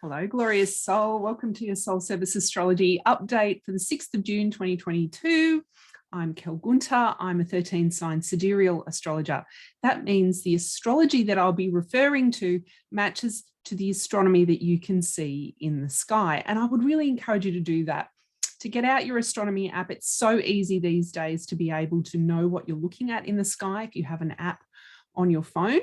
Hello, glorious soul. Welcome to your Soul Service Astrology update for the 6th of June, 2022. I'm Kel Gunter. I'm a 13-sign Sidereal astrologer. That means the astrology that I'll be referring to matches to the astronomy that you can see in the sky. And I would really encourage you to do that. To get out your astronomy app, it's so easy these days to be able to know what you're looking at in the sky if you have an app on your phone.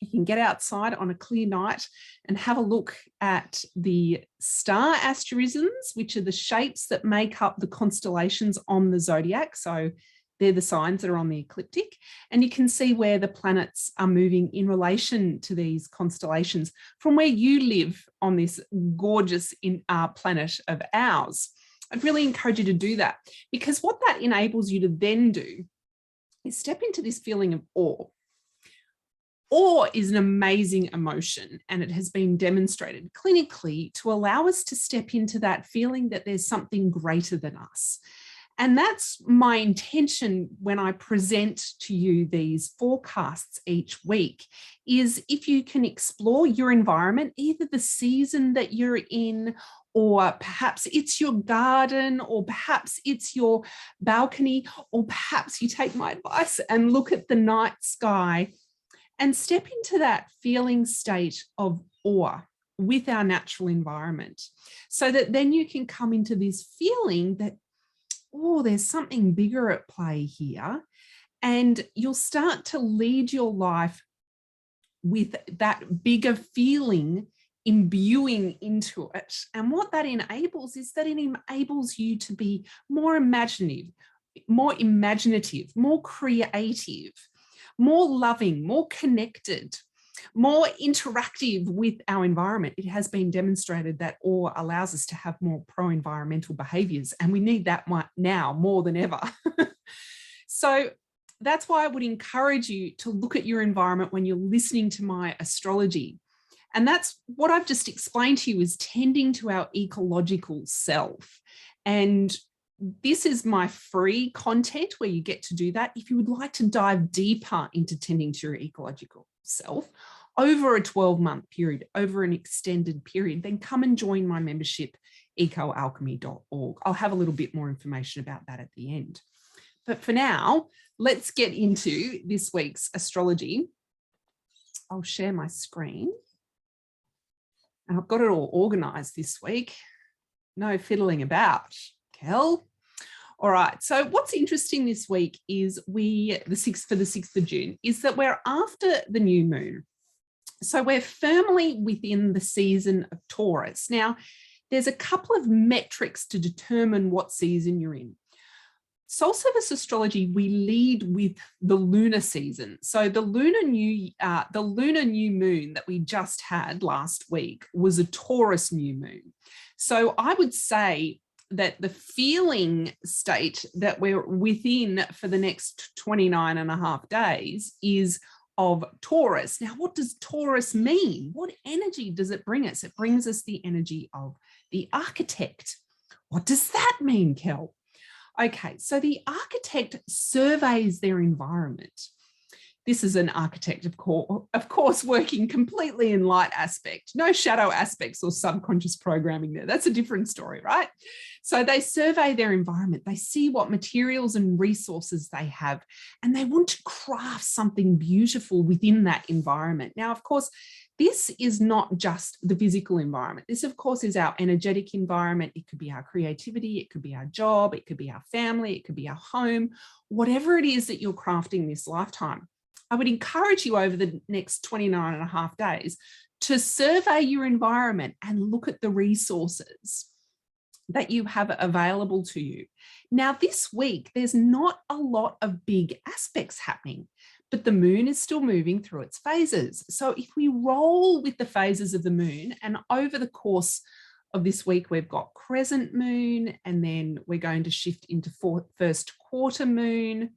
You can get outside on a clear night and have a look at the star asterisms, which are the shapes that make up the constellations on the zodiac. So they're the signs that are on the ecliptic. And you can see where the planets are moving in relation to these constellations from where you live on this gorgeous planet of ours. I'd really encourage you to do that, because what that enables you to then do is step into this feeling of awe. Awe is an amazing emotion, and it has been demonstrated clinically to allow us to step into that feeling that there's something greater than us. And that's my intention when I present to you these forecasts each week, is if you can explore your environment, either the season that you're in, or perhaps it's your garden, or perhaps it's your balcony, or perhaps you take my advice and look at the night sky and step into that feeling state of awe with our natural environment, so that then you can come into this feeling that, oh, there's something bigger at play here. And you'll start to lead your life with that bigger feeling imbuing into it. And what that enables is that it enables you to be more imaginative, more creative, more loving, more connected, more interactive with our environment. It has been demonstrated that awe allows us to have more pro-environmental behaviours, and we need that now more than ever. So that's why I would encourage you to look at your environment when you're listening to my astrology. And that's what I've just explained to you, is tending to our ecological self. And this is my free content where you get to do that. If you would like to dive deeper into tending to your ecological self over a 12-month period, over an extended period, then come and join my membership, ecoalchemy.org. I'll have a little bit more information about that at the end. But for now, let's get into this week's astrology. I'll share my screen. And I've got it all organized this week. No fiddling about, Kel. All right, so what's interesting this week is for the 6th of June, is that we're after the new moon. So we're firmly within the season of Taurus. Now, there's a couple of metrics to determine what season you're in. Soul Service Astrology, we lead with the lunar season. So the lunar new moon that we just had last week was a Taurus new moon. So I would say that the feeling state that we're within for the next 29 and a half days is of Taurus. Now, what does Taurus mean? What energy does it bring us? It brings us the energy of the architect. What does that mean, Kel? Okay, so the architect surveys their environment. This is an architect, of course, working completely in light aspect, no shadow aspects or subconscious programming there. That's a different story, right? So they survey their environment. They see what materials and resources they have, and they want to craft something beautiful within that environment. Now, of course, this is not just the physical environment. This, of course, is our energetic environment. It could be our creativity. It could be our job. It could be our family. It could be our home. Whatever it is that you're crafting this lifetime, I would encourage you over the next 29 and a half days to survey your environment and look at the resources that you have available to you. Now, this week, there's not a lot of big aspects happening, but the moon is still moving through its phases. So if we roll with the phases of the moon, and over the course of this week, we've got crescent moon, and then we're going to shift into first quarter moon,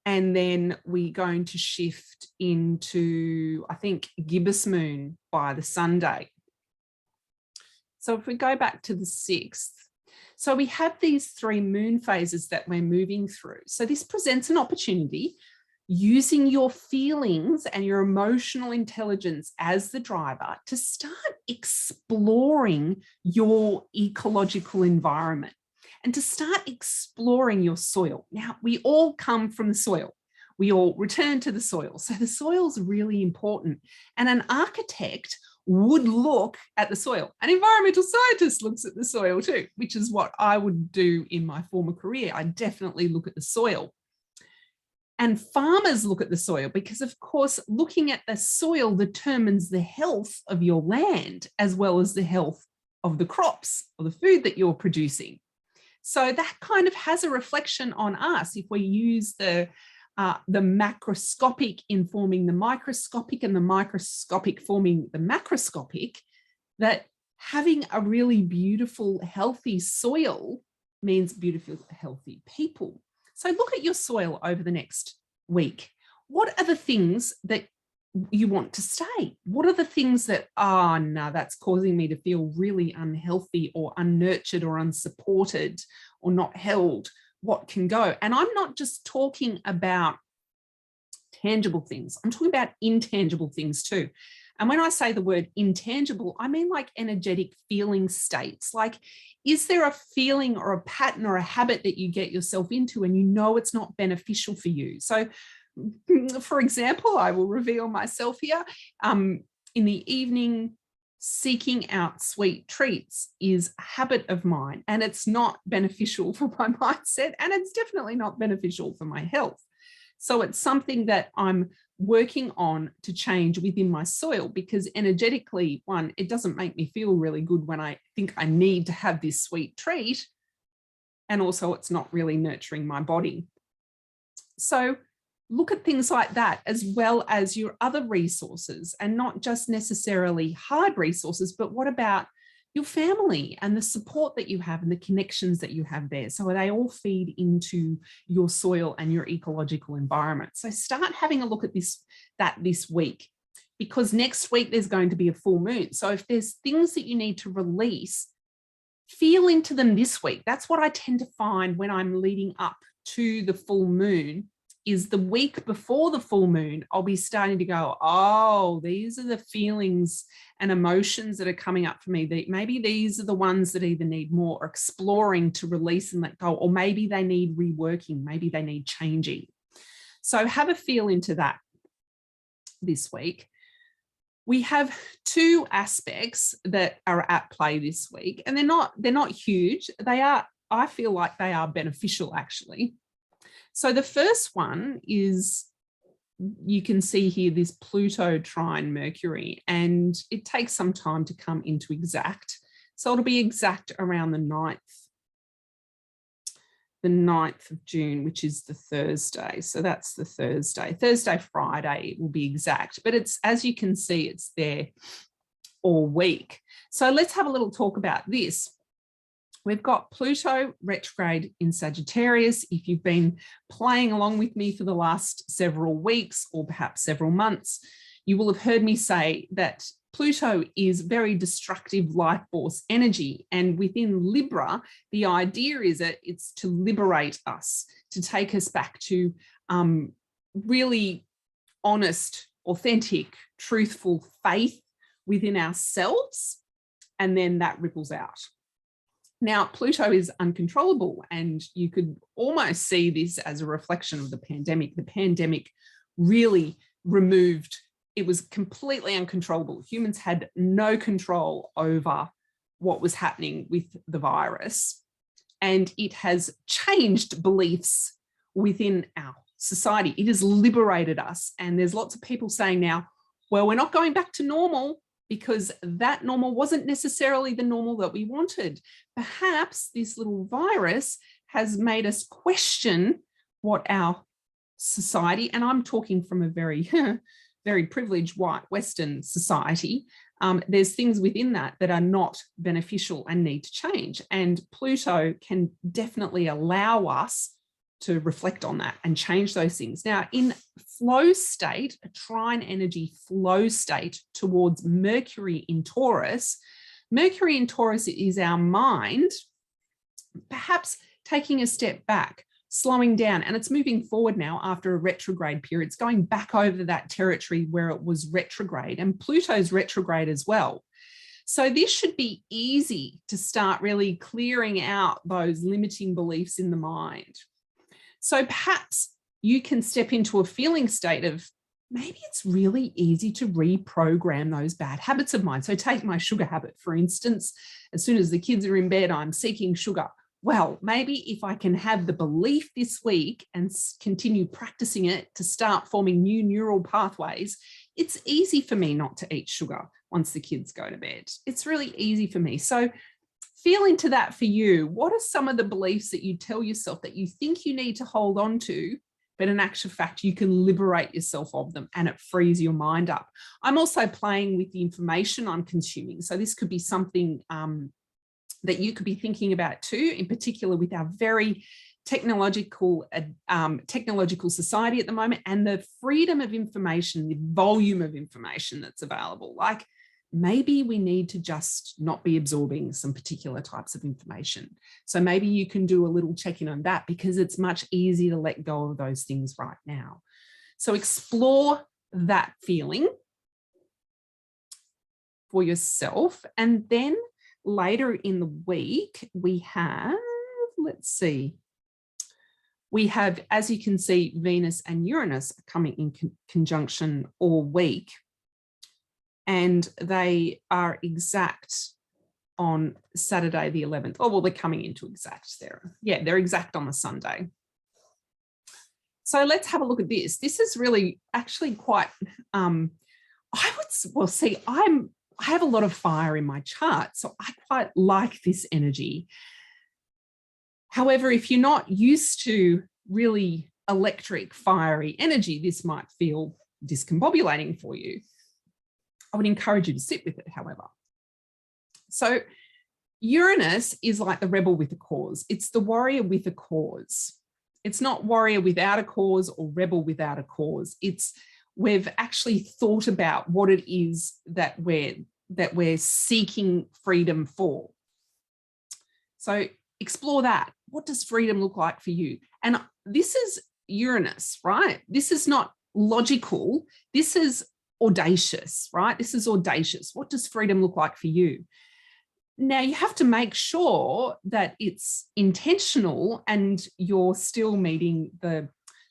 and then we're going to shift into, I think, gibbous moon by the Sunday. So if we go back to the 6th, so we have these 3 moon phases that we're moving through. So this presents an opportunity using your feelings and your emotional intelligence as the driver to start exploring your ecological environment and to start exploring your soil. Now, we all come from the soil. We all return to the soil. So the soil is really important. And an architect would look at the soil. An environmental scientist looks at the soil too, which is what I would do in my former career. I definitely look at the soil. And farmers look at the soil because, of course, looking at the soil determines the health of your land as well as the health of the crops or the food that you're producing. So that kind of has a reflection on us if we use the macroscopic informing the microscopic and the microscopic forming the macroscopic, that having a really beautiful, healthy soil means beautiful, healthy people. So look at your soil over the next week. What are the things that you want to stay? What are the things that, oh, no, that's causing me to feel really unhealthy or unnurtured or unsupported or not held? What can go? And I'm not just talking about tangible things. I'm talking about intangible things too. And when I say the word intangible, I mean like energetic feeling states. Like, is there a feeling or a pattern or a habit that you get yourself into and you know it's not beneficial for you? So, for example, I will reveal myself here. In the evening, seeking out sweet treats is a habit of mine, and it's not beneficial for my mindset, and it's definitely not beneficial for my health. So it's something that I'm working on to change within my soil, because energetically, one, it doesn't make me feel really good when I think I need to have this sweet treat. And also it's not really nurturing my body. So look at things like that, as well as your other resources, and not just necessarily hard resources, but what about your family and the support that you have and the connections that you have there? So they all feed into your soil and your ecological environment. So start having a look at this week, because next week there's going to be a full moon. So if there's things that you need to release, feel into them this week. That's what I tend to find when I'm leading up to the full moon, is the week before the full moon, I'll be starting to go, oh, these are the feelings and emotions that are coming up for me. Maybe these are the ones that either need more exploring to release and let go, or maybe they need reworking, maybe they need changing. So have a feel into that this week. We have two aspects that are at play this week, and they're not huge. I feel like they are beneficial, actually. So the first one is, you can see here this Pluto trine Mercury, and it takes some time to come into exact. So it'll be exact around the 9th of June, which is the Thursday. So that's the Thursday, Friday, it will be exact. But it's, as you can see, it's there all week. So let's have a little talk about this. We've got Pluto retrograde in Sagittarius. If you've been playing along with me for the last several weeks or perhaps several months, you will have heard me say that Pluto is very destructive life force energy. And within Libra, the idea is that it's to liberate us, to take us back to really honest, authentic, truthful faith within ourselves. And then that ripples out. Now, Pluto is uncontrollable, and you could almost see this as a reflection of the pandemic. The pandemic really removed, it was completely uncontrollable. Humans had no control over what was happening with the virus, and it has changed beliefs within our society. It has liberated us, and there's lots of people saying now, well, we're not going back to normal, because that normal wasn't necessarily the normal that we wanted. Perhaps this little virus has made us question what our society, and I'm talking from a very, very privileged white Western society, there's things within that are not beneficial and need to change. And Pluto can definitely allow us to reflect on that and change those things. Now, in flow state, a trine energy flow state towards Mercury in Taurus is our mind, perhaps taking a step back, slowing down, and it's moving forward now after a retrograde period. It's going back over that territory where it was retrograde, and Pluto's retrograde as well. So this should be easy to start really clearing out those limiting beliefs in the mind. So perhaps you can step into a feeling state of, maybe it's really easy to reprogram those bad habits of mine. So take my sugar habit, for instance. As soon as the kids are in bed, I'm seeking sugar. Well, maybe if I can have the belief this week and continue practicing it to start forming new neural pathways, it's easy for me not to eat sugar once the kids go to bed. It's really easy for me. So feel into that for you. What are some of the beliefs that you tell yourself that you think you need to hold on to, but in actual fact, you can liberate yourself of them and it frees your mind up? I'm also playing with the information I'm consuming. So this could be something that you could be thinking about too, in particular with our very technological society at the moment, and the freedom of information, the volume of information that's available. Like, maybe we need to just not be absorbing some particular types of information. So maybe you can do a little check-in on that, because it's much easier to let go of those things right now. So explore that feeling for yourself. And then later in the week, we have, let's see, we have, as you can see, Venus and Uranus coming in conjunction all week. And they are exact on Saturday the 11th. Oh, well, they're coming into exact there. Yeah, they're exact on the Sunday. So let's have a look at this. This is really actually quite, I have a lot of fire in my chart, so I quite like this energy. However, if you're not used to really electric, fiery energy, this might feel discombobulating for you. I would encourage you to sit with it, however. So Uranus is like the rebel with a cause. It's the warrior with a cause. It's not warrior without a cause or rebel without a cause. It's, we've actually thought about what it is that we're seeking freedom for. So explore that. What does freedom look like for you? And this is Uranus, right? This is not logical. This is audacious, right? This is audacious. What does freedom look like for you? Now, you have to make sure that it's intentional and you're still meeting the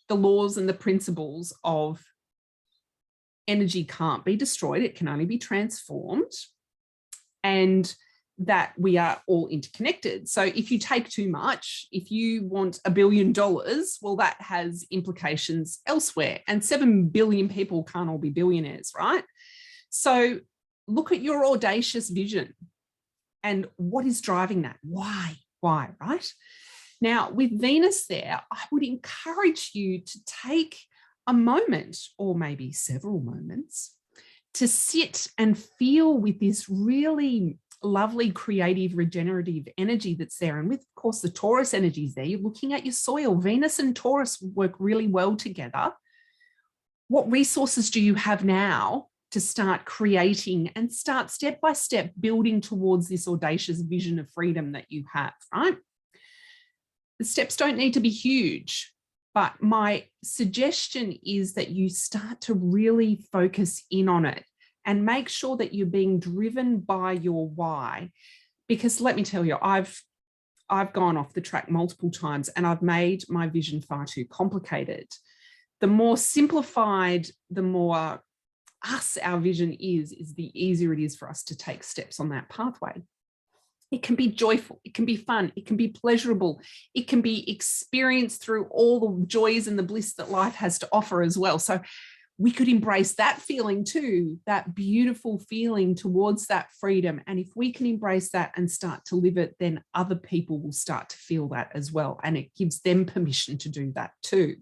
laws and the principles of energy can't be destroyed. It can only be transformed, and that we are all interconnected. So if you take too much, if you want $1 billion, well, that has implications elsewhere, and 7 billion people can't all be billionaires, right? So look at your audacious vision and what is driving that? Why, right? Now, with Venus there, I would encourage you to take a moment, or maybe several moments, to sit and feel with this really lovely, creative, regenerative energy that's there. And with, of course, the Taurus energies there, you're looking at your soil. Venus and Taurus work really well together. What resources do you have now to start creating and start step by step building towards this audacious vision of freedom that you have, right? The steps don't need to be huge, but my suggestion is that you start to really focus in on it and make sure that you're being driven by your why. Because let me tell you, I've gone off the track multiple times and I've made my vision far too complicated. The more simplified, the more us our vision is the easier it is for us to take steps on that pathway. It can be joyful, it can be fun, it can be pleasurable, it can be experienced through all the joys and the bliss that life has to offer as well. So we could embrace that feeling too, that beautiful feeling towards that freedom. And if we can embrace that and start to live it, then other people will start to feel that as well. And it gives them permission to do that too.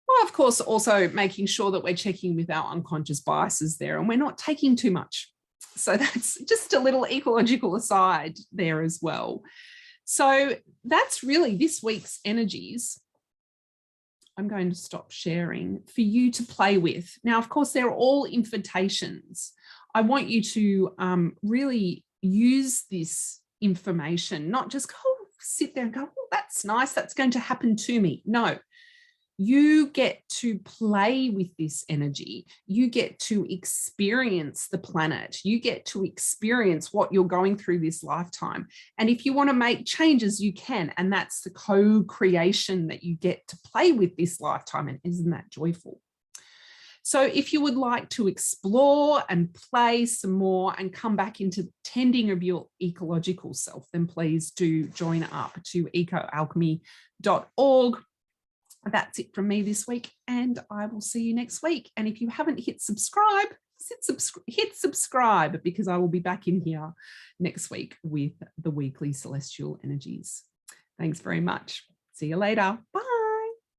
Well, of course, also making sure that we're checking with our unconscious biases there and we're not taking too much. So that's just a little ecological aside there as well. So that's really this week's energies. I'm going to stop sharing for you to play with. Now, of course, they're all invitations. I want you to really use this information, not just go sit there and go, oh, that's nice, that's going to happen to me. No, you get to play with this energy. You get to experience the planet. You get to experience what you're going through this lifetime. And if you want to make changes, you can. And that's the co-creation that you get to play with this lifetime. And isn't that joyful? So if you would like to explore and play some more and come back into tending of your ecological self, then please do join up to ecoalchemy.org. That's it from me this week, and I will see you next week. And if you haven't hit subscribe, hit subscribe, because I will be back in here next week with the weekly celestial energies. Thanks very much. See you later. Bye.